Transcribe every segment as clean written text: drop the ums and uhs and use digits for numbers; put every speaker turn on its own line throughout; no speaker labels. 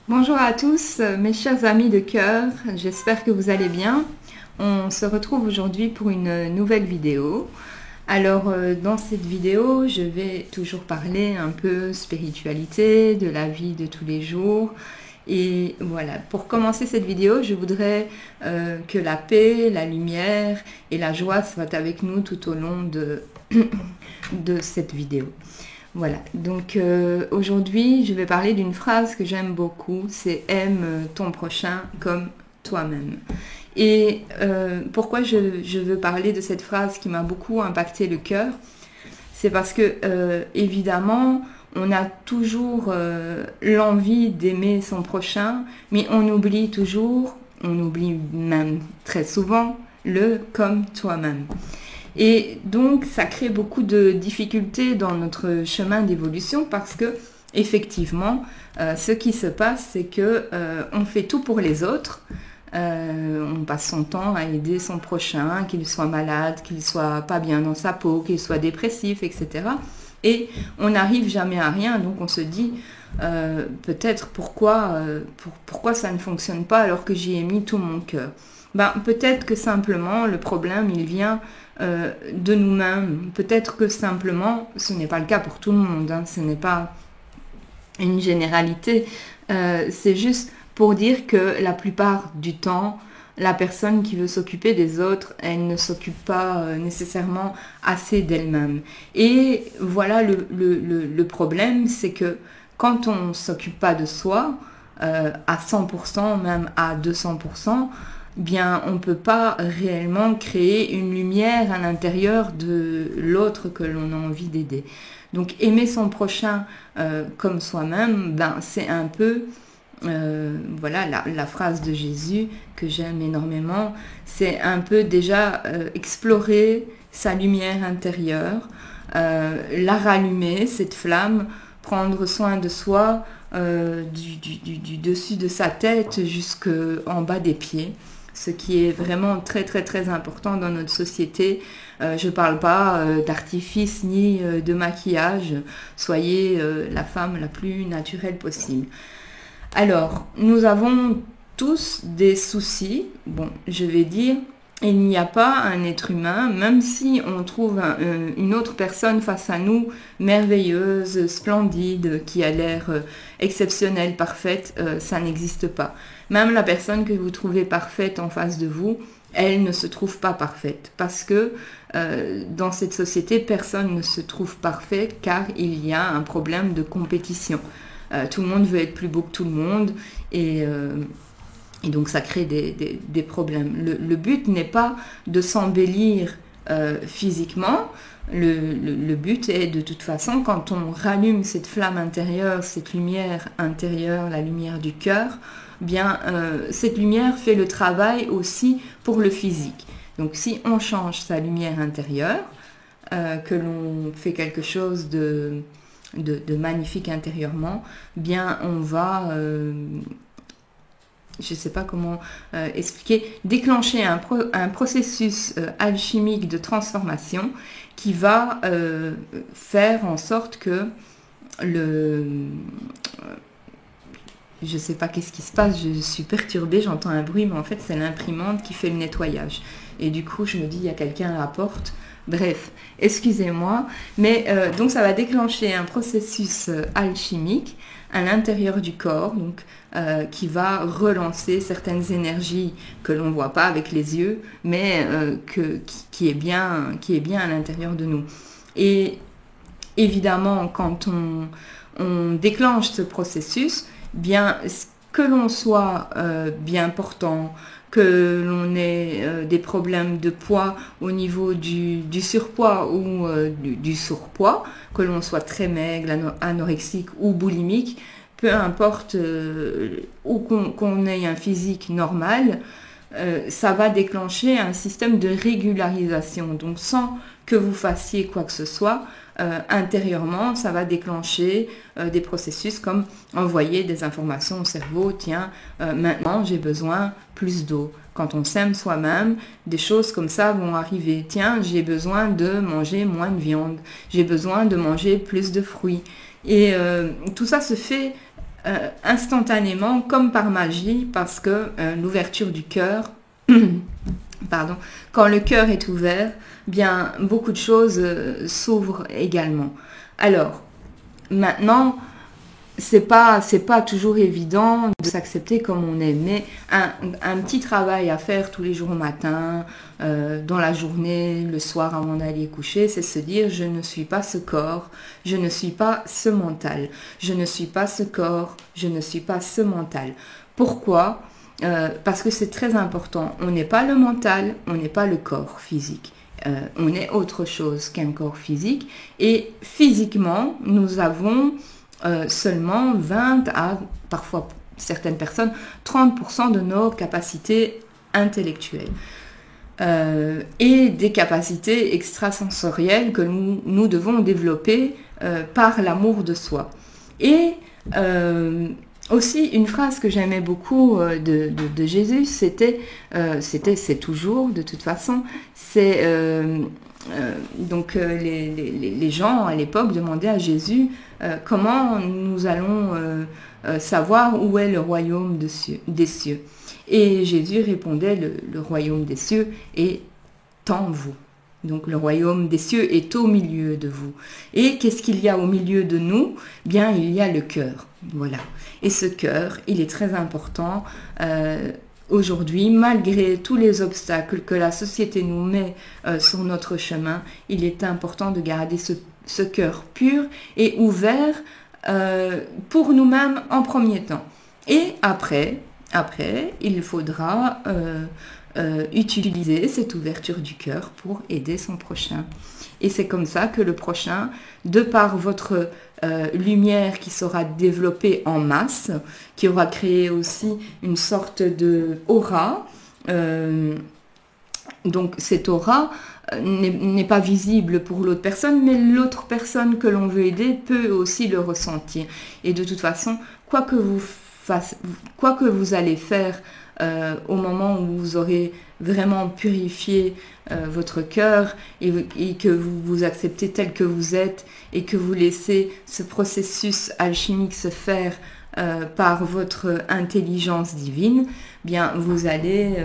Bonjour à tous, mes chers amis de cœur, j'espère que vous allez bien. On se retrouve aujourd'hui pour une nouvelle vidéo. Alors dans cette vidéo, je vais toujours parler un peu spiritualité, de la vie de tous les jours. Et voilà, pour commencer cette vidéo, je voudrais que la paix, la lumière et la joie soient avec nous tout au long de cette vidéo. Voilà, donc aujourd'hui je vais parler d'une phrase que j'aime beaucoup, c'est « aime ton prochain comme toi-même ». Et pourquoi je veux parler de cette phrase qui m'a beaucoup impacté le cœur, c'est parce que évidemment on a toujours l'envie d'aimer son prochain, mais on oublie toujours, on oublie même très souvent le « comme toi-même ». Et donc, ça crée beaucoup de difficultés dans notre chemin d'évolution parce que, effectivement, ce qui se passe, c'est que on fait tout pour les autres. On passe son temps à aider son prochain, qu'il soit malade, qu'il soit pas bien dans sa peau, qu'il soit dépressif, etc. Et on n'arrive jamais à rien. Donc, on se dit peut-être pourquoi ça ne fonctionne pas alors que j'y ai mis tout mon cœur. Ben, peut-être que simplement le problème il vient de nous-mêmes. Peut-être que simplement, ce n'est pas le cas pour tout le monde, hein, ce n'est pas une généralité, c'est juste pour dire que la plupart du temps, la personne qui veut s'occuper des autres, elle ne s'occupe pas nécessairement assez d'elle-même. Et voilà le problème, c'est que quand on ne s'occupe pas de soi, à 100%, même à 200%, bien, on ne peut pas réellement créer une lumière à l'intérieur de l'autre que l'on a envie d'aider. Donc, aimer son prochain comme soi-même, ben, c'est un peu, voilà, la phrase de Jésus que j'aime énormément, c'est un peu déjà explorer sa lumière intérieure, la rallumer, cette flamme, prendre soin de soi du dessus de sa tête jusqu'en bas des pieds. Ce qui est vraiment très très très important dans notre société. Je ne parle pas d'artifice ni de maquillage. Soyez la femme la plus naturelle possible. Alors, nous avons tous des soucis. Bon, je vais dire, il n'y a pas un être humain, même si on trouve une autre personne face à nous, merveilleuse, splendide, qui a l'air exceptionnelle, parfaite, ça n'existe pas. Même la personne que vous trouvez parfaite en face de vous, elle ne se trouve pas parfaite. Parce que dans cette société, personne ne se trouve parfait car il y a un problème de compétition. Tout le monde veut être plus beau que tout le monde et donc ça crée des problèmes. Le but n'est pas de s'embellir physiquement. Le but est de toute façon, quand on rallume cette flamme intérieure, cette lumière intérieure, la lumière du cœur, bien cette lumière fait le travail aussi pour le physique. Donc si on change sa lumière intérieure, que l'on fait quelque chose de magnifique intérieurement, bien on va... je ne sais pas comment expliquer, déclencher un processus alchimique de transformation qui va faire en sorte que je ne sais pas qu'est-ce qui se passe, je suis perturbée, j'entends un bruit, mais en fait c'est l'imprimante qui fait le nettoyage. Et du coup je me dis, il y a quelqu'un à la porte. Bref, excusez-moi, mais donc ça va déclencher un processus alchimique à l'intérieur du corps, donc qui va relancer certaines énergies que l'on ne voit pas avec les yeux, mais qui est bien à l'intérieur de nous. Et évidemment, quand on déclenche ce processus, bien que l'on soit bien portant, que l'on ait des problèmes de poids au niveau du surpoids ou du surpoids, que l'on soit très maigre, anorexique ou boulimique, peu importe ou qu'on ait un physique normal, ça va déclencher un système de régularisation. Donc sans que vous fassiez quoi que ce soit, intérieurement, ça va déclencher des processus comme envoyer des informations au cerveau. Tiens, maintenant j'ai besoin plus d'eau. Quand on s'aime soi-même, des choses comme ça vont arriver. Tiens, j'ai besoin de manger moins de viande. J'ai besoin de manger plus de fruits. Et tout ça se fait instantanément, comme par magie, parce que l'ouverture du cœur, pardon, quand le cœur est ouvert, bien beaucoup de choses s'ouvrent également. Alors, maintenant, c'est pas toujours évident de s'accepter comme on est, mais un petit travail à faire tous les jours au matin, dans la journée, le soir avant d'aller coucher, c'est se dire je ne suis pas ce corps, je ne suis pas ce mental, je ne suis pas ce corps, je ne suis pas ce mental. Pourquoi ? Parce que c'est très important. On n'est pas le mental, on n'est pas le corps physique. On est autre chose qu'un corps physique, et physiquement, nous avons seulement 20 à, parfois certaines personnes, 30% de nos capacités intellectuelles et des capacités extrasensorielles que nous devons développer par l'amour de soi. Et aussi, une phrase que j'aimais beaucoup de Jésus, c'est toujours, de toute façon, c'est les gens à l'époque demandaient à Jésus comment nous allons savoir où est le royaume des cieux. Et Jésus répondait, le royaume des cieux est en vous. Donc le royaume des cieux est au milieu de vous. Et qu'est-ce qu'il y a au milieu de nous ? Bien, il y a le cœur. Voilà. Et ce cœur, il est très important aujourd'hui, malgré tous les obstacles que la société nous met sur notre chemin. Il est important de garder ce cœur pur et ouvert pour nous-mêmes en premier temps. Et après, il faudra utiliser cette ouverture du cœur pour aider son prochain. Et c'est comme ça que le prochain, de par votre lumière qui sera développée en masse, qui aura créé aussi une sorte de aura, donc cette aura n'est pas visible pour l'autre personne, mais l'autre personne que l'on veut aider peut aussi le ressentir. Et de toute façon, quoi que vous allez faire au moment où vous aurez vraiment purifié votre cœur et que vous vous acceptez tel que vous êtes et que vous laissez ce processus alchimique se faire par votre intelligence divine, bien vous allez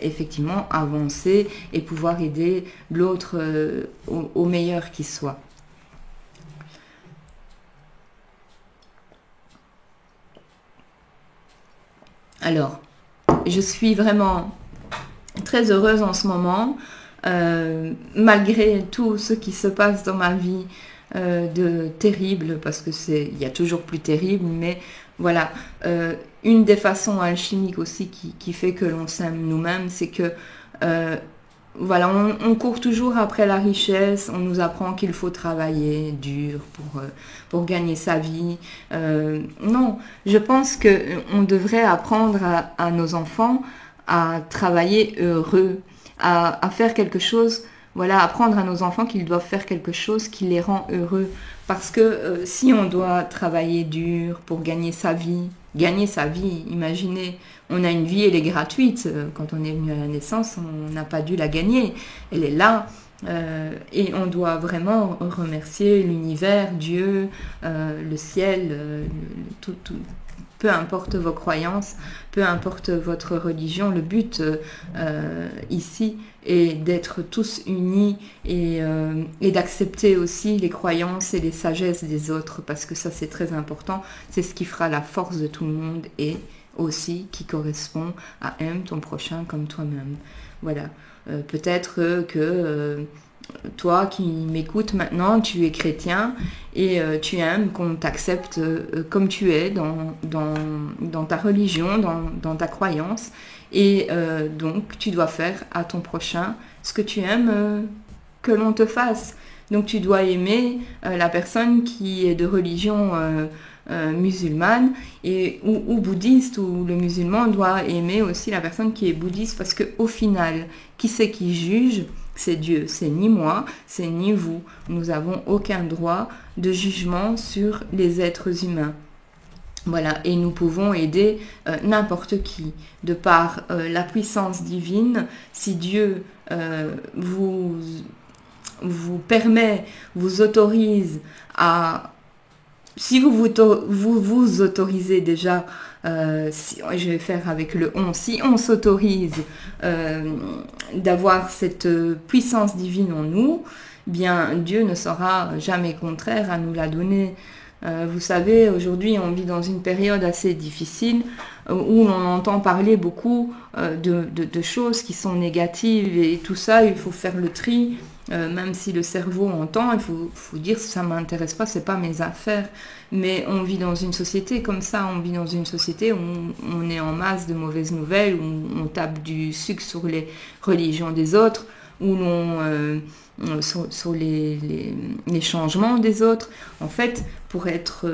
effectivement avancer et pouvoir aider l'autre au meilleur qui soit. Alors, je suis vraiment très heureuse en ce moment, malgré tout ce qui se passe dans ma vie de terrible, parce que il y a toujours plus terrible, mais voilà, une des façons alchimiques aussi qui fait que l'on s'aime nous-mêmes, c'est que voilà, on court toujours après la richesse, on nous apprend qu'il faut travailler dur pour gagner sa vie. Non, je pense qu'on devrait apprendre à nos enfants à travailler heureux, à faire quelque chose, voilà, apprendre à nos enfants qu'ils doivent faire quelque chose qui les rend heureux. Parce que si on doit travailler dur pour gagner sa vie, imaginez, on a une vie, elle est gratuite. Quand on est venu à la naissance, on n'a pas dû la gagner. Elle est là. Et on doit vraiment remercier l'univers, Dieu, le ciel, tout. Peu importe vos croyances, peu importe votre religion, le but ici est d'être tous unis et d'accepter aussi les croyances et les sagesses des autres, parce que ça c'est très important, c'est ce qui fera la force de tout le monde et aussi qui correspond à aime ton prochain comme toi-même. Voilà, peut-être que toi qui m'écoutes maintenant, tu es chrétien et tu aimes qu'on t'accepte comme tu es dans ta religion, dans ta croyance. Et donc, tu dois faire à ton prochain ce que tu aimes que l'on te fasse. Donc, tu dois aimer la personne qui est de religion musulmane ou bouddhiste, ou le musulman doit aimer aussi la personne qui est bouddhiste, parce qu'au final, qui c'est qui juge ? C'est Dieu, c'est ni moi, c'est ni vous. Nous n'avons aucun droit de jugement sur les êtres humains. Voilà, et nous pouvons aider n'importe qui, de par la puissance divine. Si Dieu vous permet, vous autorise à si vous autorisez déjà, je vais faire avec le on, si on s'autorise d'avoir cette puissance divine en nous, bien Dieu ne sera jamais contraire à nous la donner. Vous savez, aujourd'hui on vit dans une période assez difficile où l'on entend parler beaucoup de choses qui sont négatives et tout ça, il faut faire le tri. Même si le cerveau entend, il faut dire ça m'intéresse pas, c'est pas mes affaires. Mais on vit dans une société comme ça, on vit dans une société où on est en masse de mauvaises nouvelles, où on tape du sucre sur les religions des autres, où l'on sur les changements des autres. En fait, pour être,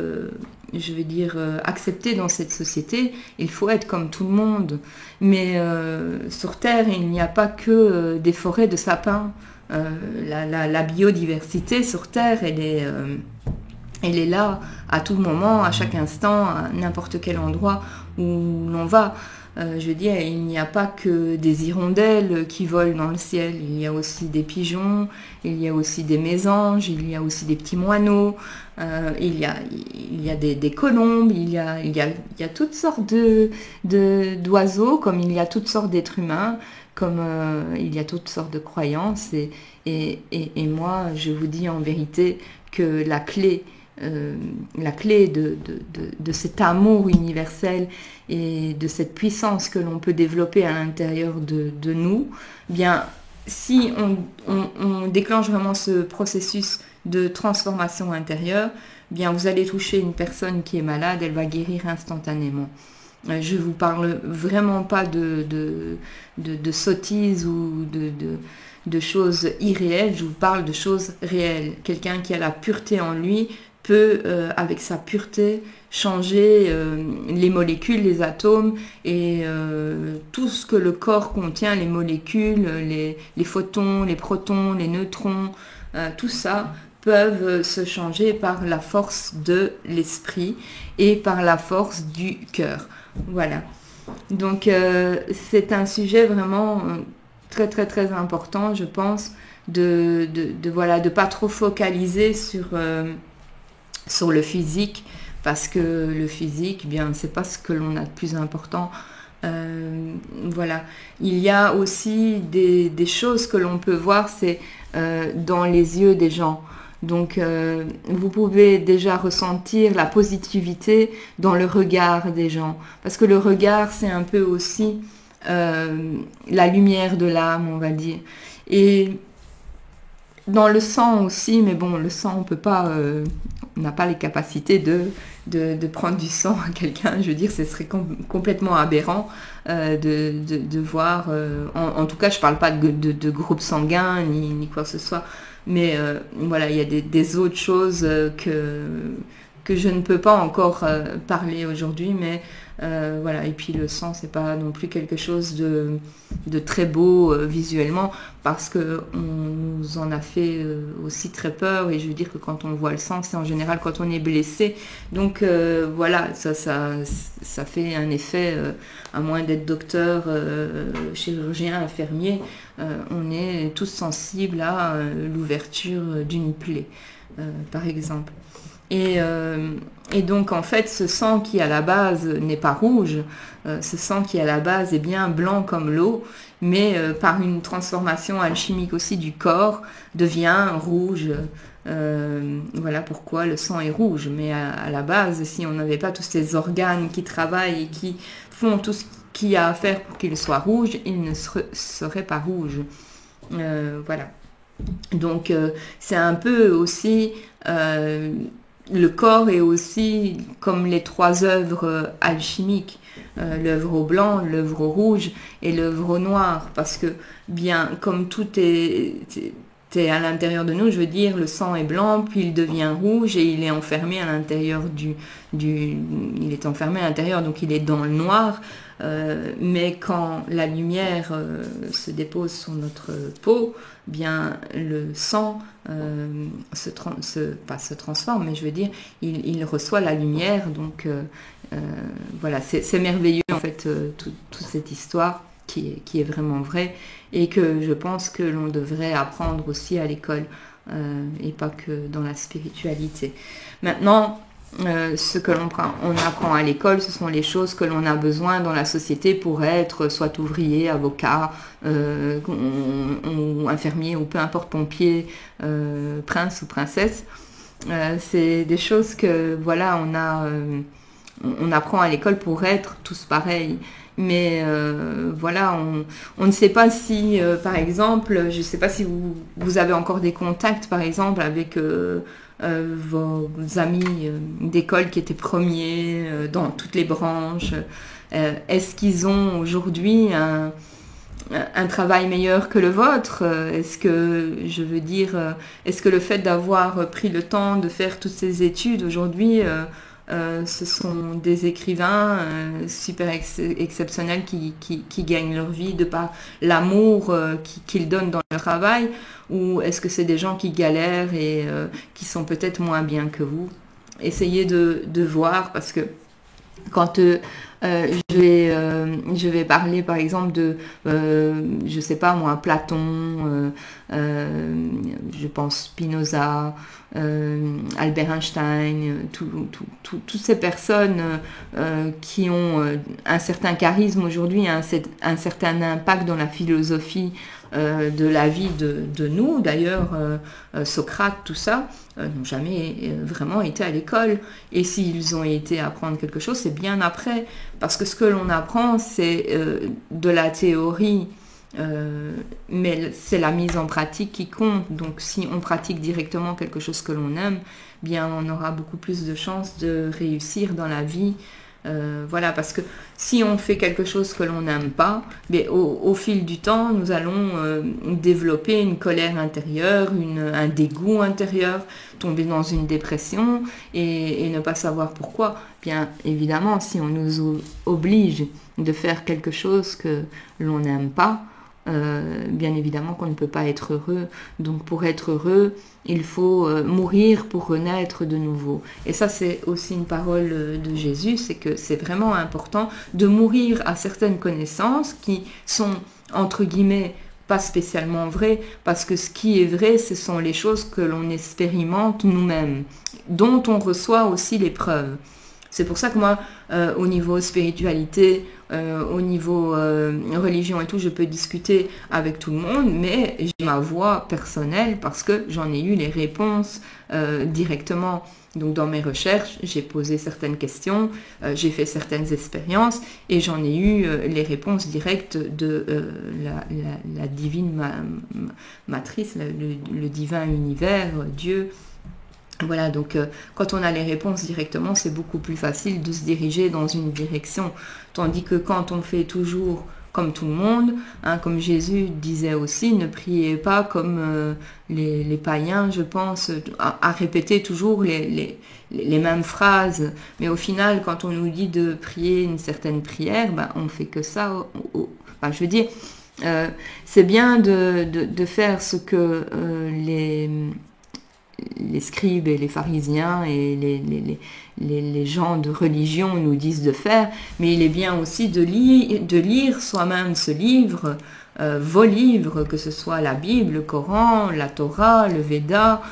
je vais dire, accepté dans cette société, il faut être comme tout le monde. Mais sur Terre, il n'y a pas que des forêts de sapins. La biodiversité sur Terre, elle est là à tout moment, à chaque instant, à n'importe quel endroit où l'on va. Je veux dire, il n'y a pas que des hirondelles qui volent dans le ciel, il y a aussi des pigeons, il y a aussi des mésanges, il y a aussi des petits moineaux, il y a des colombes, il y a toutes sortes d'oiseaux, comme il y a toutes sortes d'êtres humains, comme il y a toutes sortes de croyances. Et moi, je vous dis en vérité que la clé de cet amour universel et de cette puissance que l'on peut développer à l'intérieur de nous, bien, si on déclenche vraiment ce processus de transformation intérieure, bien, vous allez toucher une personne qui est malade, elle va guérir instantanément. Je vous parle vraiment pas de sottises ou de choses irréelles, je vous parle de choses réelles. Quelqu'un qui a la pureté en lui peut, avec sa pureté, changer les molécules, les atomes et tout ce que le corps contient, les molécules, les photons, les protons, les neutrons, tout ça peuvent se changer par la force de l'esprit et par la force du cœur. Voilà. Donc c'est un sujet vraiment très très très important, je pense, de pas trop focaliser sur le physique, parce que le physique, bien, c'est pas ce que l'on a de plus important. Voilà. Il y a aussi des choses que l'on peut voir, c'est dans les yeux des gens. Donc, vous pouvez déjà ressentir la positivité dans le regard des gens. Parce que le regard, c'est un peu aussi la lumière de l'âme, on va dire. Et dans le sang aussi, mais bon, le sang, on peut pas, on n'a pas les capacités de prendre du sang à quelqu'un. Je veux dire, ce serait complètement aberrant de voir. En tout cas, je parle pas de groupe sanguin ni quoi que ce soit. Mais voilà, il y a des autres choses que je ne peux pas encore parler aujourd'hui, mais voilà. Et puis le sang, c'est pas non plus quelque chose de très beau visuellement, parce que on nous en a fait aussi très peur. Et je veux dire que quand on voit le sang, c'est en général quand on est blessé. Donc voilà, ça fait un effet, à moins d'être docteur, chirurgien, infirmier, on est tous sensibles à l'ouverture d'une plaie, par exemple. Et donc en fait, ce sang qui à la base n'est pas rouge, ce sang qui à la base est bien blanc comme l'eau, mais par une transformation alchimique aussi du corps, devient rouge. Voilà pourquoi le sang est rouge. Mais à la base, si on n'avait pas tous ces organes qui travaillent et qui font tout ce qu'il y a à faire pour qu'il soit rouge, il ne serait pas rouge. Voilà. Donc c'est un peu aussi... le corps est aussi comme les trois œuvres alchimiques, l'œuvre au blanc, l'œuvre au rouge et l'œuvre au noir, parce que bien comme tout est à l'intérieur de nous, je veux dire, le sang est blanc, puis il devient rouge et il est enfermé à l'intérieur il est enfermé à l'intérieur, donc il est dans le noir. Mais quand la lumière se dépose sur notre peau, bien le sang pas se transforme, mais je veux dire, il reçoit la lumière. Donc voilà, c'est merveilleux en fait, toute cette histoire qui est vraiment vraie et que je pense que l'on devrait apprendre aussi à l'école et pas que dans la spiritualité. Maintenant, Ce que on apprend à l'école, ce sont les choses que l'on a besoin dans la société pour être soit ouvrier, avocat, ou infirmier, ou peu importe, pompier, prince ou princesse. C'est des choses que, voilà, on apprend à l'école pour être tous pareils. Mais voilà, on ne sait pas si, par exemple, je ne sais pas si vous avez encore des contacts, par exemple, avec vos amis d'école qui étaient premiers dans toutes les branches. Est-ce qu'ils ont aujourd'hui un travail meilleur que le vôtre? Est-ce que, je veux dire, est-ce que le fait d'avoir pris le temps de faire toutes ces études aujourd'hui, ce sont des écrivains super exceptionnels qui gagnent leur vie de par l'amour qu'ils donnent dans leur travail, ou est-ce que c'est des gens qui galèrent et qui sont peut-être moins bien que vous? Essayez de voir, parce que quand je vais parler par exemple de, je sais pas moi, Platon, je pense Spinoza, Albert Einstein, toutes ces personnes qui ont un certain charisme aujourd'hui, un certain impact dans la philosophie de la vie de nous. D'ailleurs, Socrate, tout ça, n'ont jamais vraiment été à l'école. Et s'ils ont été apprendre quelque chose, c'est bien après. Parce que ce que l'on apprend, c'est de la théorie, mais c'est la mise en pratique qui compte. Donc si on pratique directement quelque chose que l'on aime, bien on aura beaucoup plus de chances de réussir dans la vie. Voilà, parce que si on fait quelque chose que l'on n'aime pas, mais au fil du temps, nous allons développer une colère intérieure, un dégoût intérieur, tomber dans une dépression et ne pas savoir pourquoi. Bien évidemment, si on nous oblige de faire quelque chose que l'on n'aime pas, bien évidemment qu'on ne peut pas être heureux. Donc pour être heureux, il faut mourir pour renaître de nouveau. Et ça, c'est aussi une parole de Jésus, c'est que c'est vraiment important de mourir à certaines connaissances qui sont, entre guillemets, pas spécialement vraies, parce que ce qui est vrai, ce sont les choses que l'on expérimente nous-mêmes, dont on reçoit aussi les preuves. C'est pour ça que moi, au niveau spiritualité, au niveau religion et tout, je peux discuter avec tout le monde, mais j'ai ma voix personnelle parce que j'en ai eu les réponses directement. Donc dans mes recherches, j'ai posé certaines questions, j'ai fait certaines expériences et j'en ai eu les réponses directes de la divine matrice, le divin univers, Dieu. Voilà, donc quand on a les réponses directement, c'est beaucoup plus facile de se diriger dans une direction. Tandis que quand on fait toujours comme tout le monde, hein, comme Jésus disait aussi, ne priez pas comme les païens, je pense, à répéter toujours les mêmes phrases. Mais au final, quand on nous dit de prier une certaine prière, ben, on fait que ça. Enfin, je veux dire, c'est bien de faire ce que les scribes et les pharisiens et les gens de religion nous disent de faire, mais il est bien aussi de lire soi-même ce livre, vos livres, que ce soit la Bible, le Coran, la Torah, le Veda,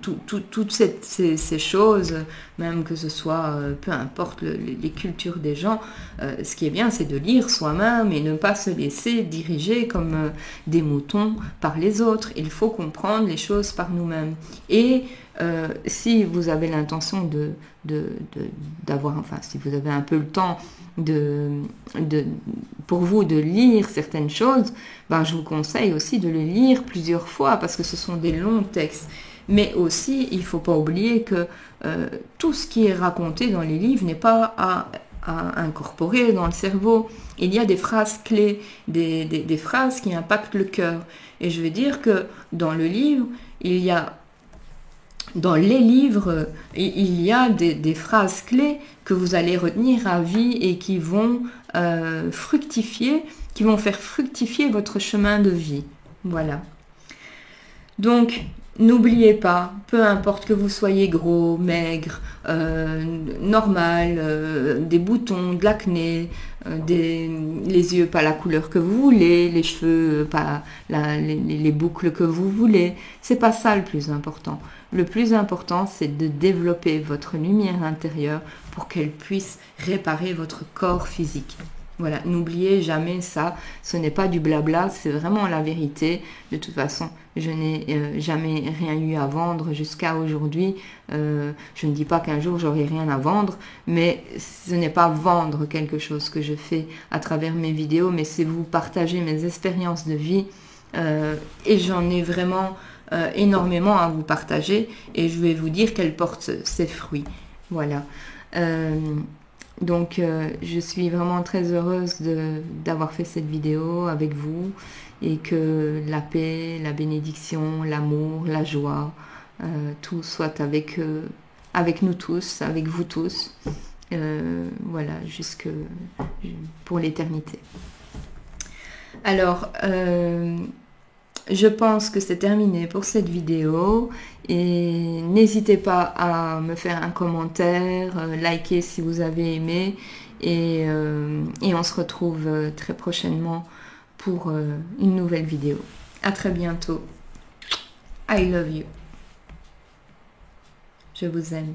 toutes ces choses, même que ce soit, peu importe les cultures des gens, ce qui est bien, c'est de lire soi-même et ne pas se laisser diriger comme des moutons par les autres. Il faut comprendre les choses par nous-mêmes. Et si vous avez l'intention d'avoir, enfin, si vous avez un peu le temps pour vous de lire certaines choses, ben, je vous conseille aussi de les lire plusieurs fois parce que ce sont des longs textes. Mais aussi, il ne faut pas oublier que tout ce qui est raconté dans les livres n'est pas à incorporer dans le cerveau. Il y a des phrases clés, des phrases qui impactent le cœur. Et je veux dire que dans le livre, dans les livres, il y a des phrases clés que vous allez retenir à vie et qui vont fructifier, qui vont faire fructifier votre chemin de vie. Voilà. Donc, n'oubliez pas, peu importe que vous soyez gros, maigre, normal, des boutons, de l'acné, les yeux pas la couleur que vous voulez, les cheveux pas les boucles que vous voulez, c'est pas ça le plus important. Le plus important, c'est de développer votre lumière intérieure pour qu'elle puisse réparer votre corps physique. Voilà, n'oubliez jamais ça, ce n'est pas du blabla, c'est vraiment la vérité. De toute façon, je n'ai jamais rien eu à vendre jusqu'à aujourd'hui. Je ne dis pas qu'un jour j'aurai rien à vendre, mais ce n'est pas vendre quelque chose que je fais à travers mes vidéos, mais c'est vous partager mes expériences de vie. Et j'en ai vraiment énormément à vous partager et je vais vous dire qu'elle porte ses fruits. Voilà. Donc je suis vraiment très heureuse d'avoir fait cette vidéo avec vous et que la paix, la bénédiction, l'amour, la joie, tout soit avec nous tous, avec vous tous. Voilà, jusque pour l'éternité. Alors, je pense que c'est terminé pour cette vidéo et n'hésitez pas à me faire un commentaire, liker si vous avez aimé et on se retrouve très prochainement pour une nouvelle vidéo. À très bientôt. I love you. Je vous aime.